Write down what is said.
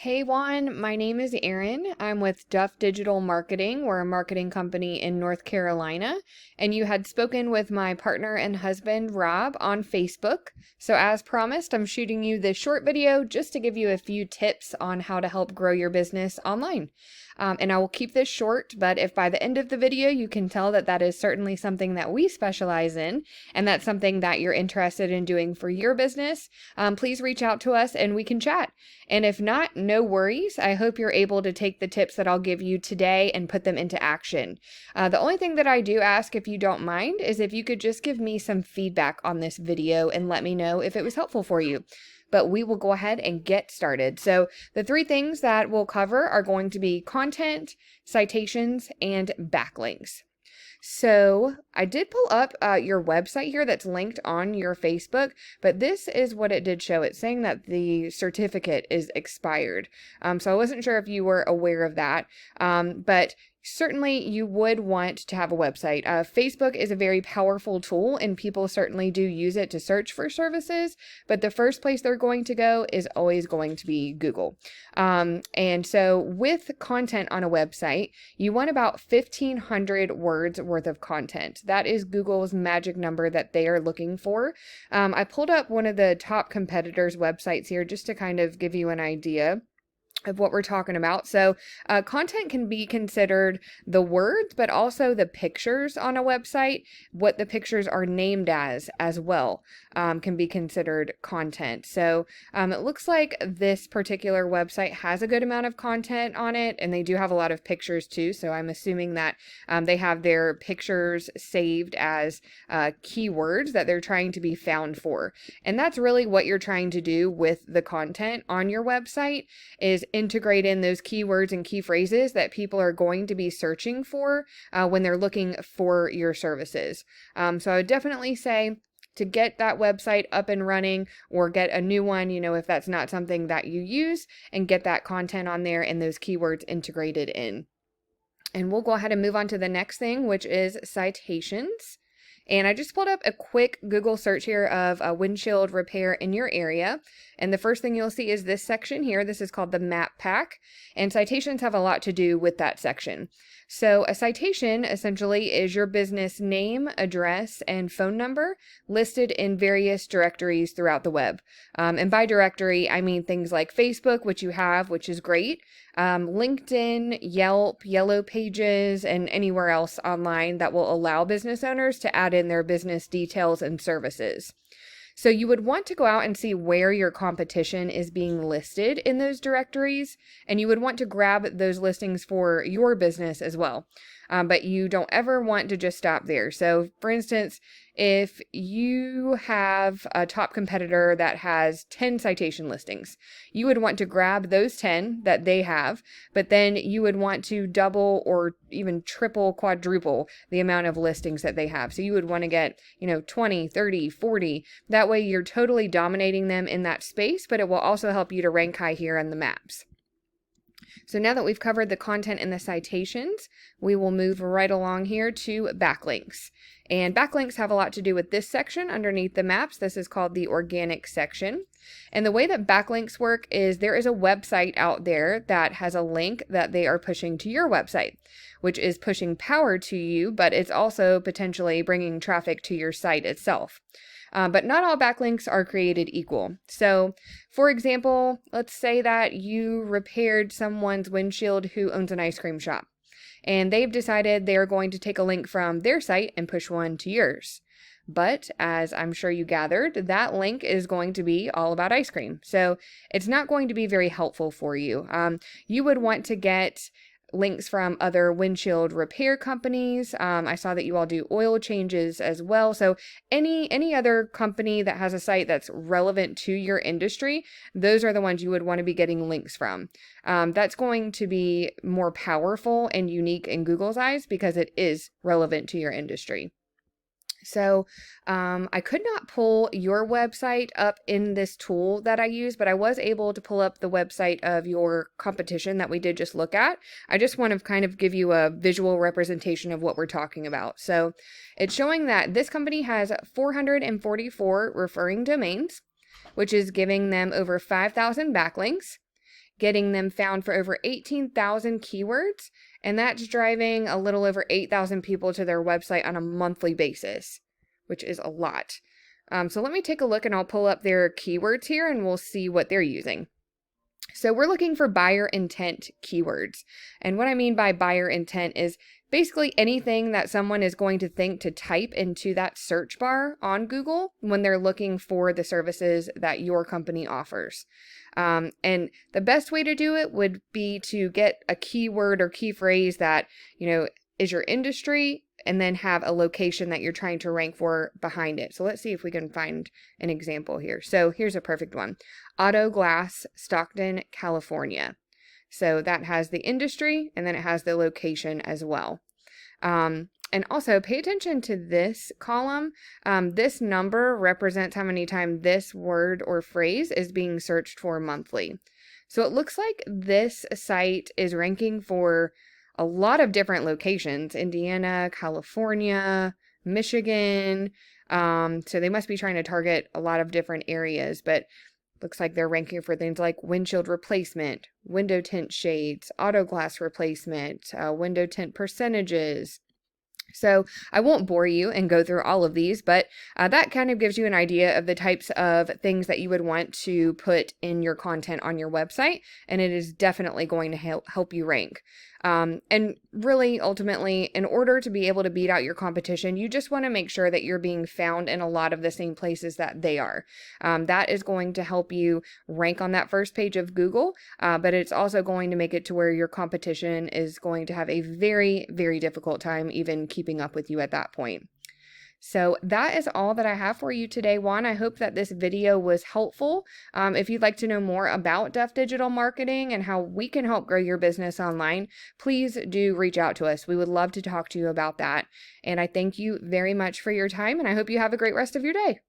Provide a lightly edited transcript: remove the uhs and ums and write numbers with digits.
Hey Juan, my name is Erin. I'm with Duff Digital Marketing. We're a marketing company in North Carolina, and you had spoken with my partner and husband, Rob, on Facebook. So as promised, I'm shooting you this short video just to give you a few tips on how to help grow your business online. And I will keep this short, but if by the end of the video you can tell that that is certainly something that we specialize in, and that's something that you're interested in doing for your business, please reach out to us and we can chat. And if not, no worries. I hope you're able to take the tips that I'll give you today and put them into action. The only thing that I do ask, if you don't mind, is if you could just give me some feedback on this video and let me know if it was helpful for you. But we will go ahead and get started. So the three things that we'll cover are going to be content, citations, and backlinks. So I did pull up your website here that's linked on your Facebook, but this is what it did show. It's saying that the certificate is expired. So I wasn't sure if you were aware of that, but certainly you would want to have a website. Facebook is a very powerful tool and people certainly do use it to search for services, but the first place they're going to go is always going to be Google. And so with content on a website, you want about 1,500 words worth of content. That is Google's magic number that they are looking for. I pulled up one of the top competitors' websites here just to kind of give you an idea of what we're talking about. So content can be considered the words, but also the pictures on a website, what the pictures are named as well, can be considered content. So it looks like this particular website has a good amount of content on it, and they do have a lot of pictures too. So I'm assuming that they have their pictures saved as keywords that they're trying to be found for. And that's really what you're trying to do with the content on your website, is integrate in those keywords and key phrases that people are going to be searching for when they're looking for your services. So I would definitely say to get that website up and running or get a new one, if that's not something that you use, and get that content on there and those keywords integrated in. And we'll go ahead and move on to the next thing, which is citations. And I just pulled up a quick Google search here of a windshield repair in your area. And the first thing you'll see is this section here. This is called the map pack. And citations have a lot to do with that section. So a citation essentially is your business name, address, and phone number listed in various directories throughout the web. And by directory, I mean things like Facebook, which you have, which is great. LinkedIn, Yelp, Yellow Pages, and anywhere else online that will allow business owners to add in their business details and services. So you would want to go out and see where your competition is being listed in those directories, and you would want to grab those listings for your business as well. But you don't ever want to just stop there. So for instance, if you have a top competitor that has 10 citation listings, you would want to grab those 10 that they have, but then you would want to double or even triple, quadruple the amount of listings that they have. So you would want to get, 20, 30, 40. That way you're totally dominating them in that space, but it will also help you to rank high here on the maps. So now that we've covered the content and the citations, we will move right along here to backlinks. And backlinks have a lot to do with this section underneath the maps. This is called the organic section. And the way that backlinks work is there is a website out there that has a link that they are pushing to your website, which is pushing power to you, but it's also potentially bringing traffic to your site itself. But not all backlinks are created equal. So, for example, let's say that you repaired someone's windshield who owns an ice cream shop, and they've decided they are going to take a link from their site and push one to yours. But as I'm sure you gathered, that link is going to be all about ice cream. So it's not going to be very helpful for you. You would want to get links from other windshield repair companies. I saw that you all do oil changes as well. So any other company that has a site that's relevant to your industry, those are the ones you would want to be getting links from. That's going to be more powerful and unique in Google's eyes because it is relevant to your industry. So I could not pull your website up in this tool that I use, but I was able to pull up the website of your competition that we did just look at. I just want to kind of give you a visual representation of what we're talking about. So it's showing that this company has 444 referring domains, which is giving them over 5,000 backlinks. getting them found for over 18,000 keywords, and that's driving a little over 8,000 people to their website on a monthly basis, which is a lot. So let me take a look and I'll pull up their keywords here and we'll see what they're using. So we're looking for buyer intent keywords. And what I mean by buyer intent is basically anything that someone is going to think to type into that search bar on Google when they're looking for the services that your company offers. And the best way to do it would be to get a keyword or key phrase that, is your industry, and then have a location that you're trying to rank for behind it. So let's see if we can find an example here. So here's a perfect one. Auto Glass, Stockton, California. So that has the industry and then it has the location as well. And also pay attention to this column. This number represents how many times this word or phrase is being searched for monthly. So it looks like this site is ranking for a lot of different locations: Indiana, California, Michigan. So they must be trying to target a lot of different areas, but looks like they're ranking for things like windshield replacement, window tint shades, auto glass replacement, window tint percentages. So I won't bore you and go through all of these, but that kind of gives you an idea of the types of things that you would want to put in your content on your website, and it is definitely going to help you rank. And really, ultimately, in order to be able to beat out your competition, you just want to make sure that you're being found in a lot of the same places that they are. That is going to help you rank on that first page of Google, but it's also going to make it to where your competition is going to have a very, very difficult time even keeping up with you at that point. So that is all that I have for you today, Juan. I hope that this video was helpful. If you'd like to know more about Duff Digital Marketing and how we can help grow your business online, please do reach out to us. We would love to talk to you about that. And I thank you very much for your time, and I hope you have a great rest of your day.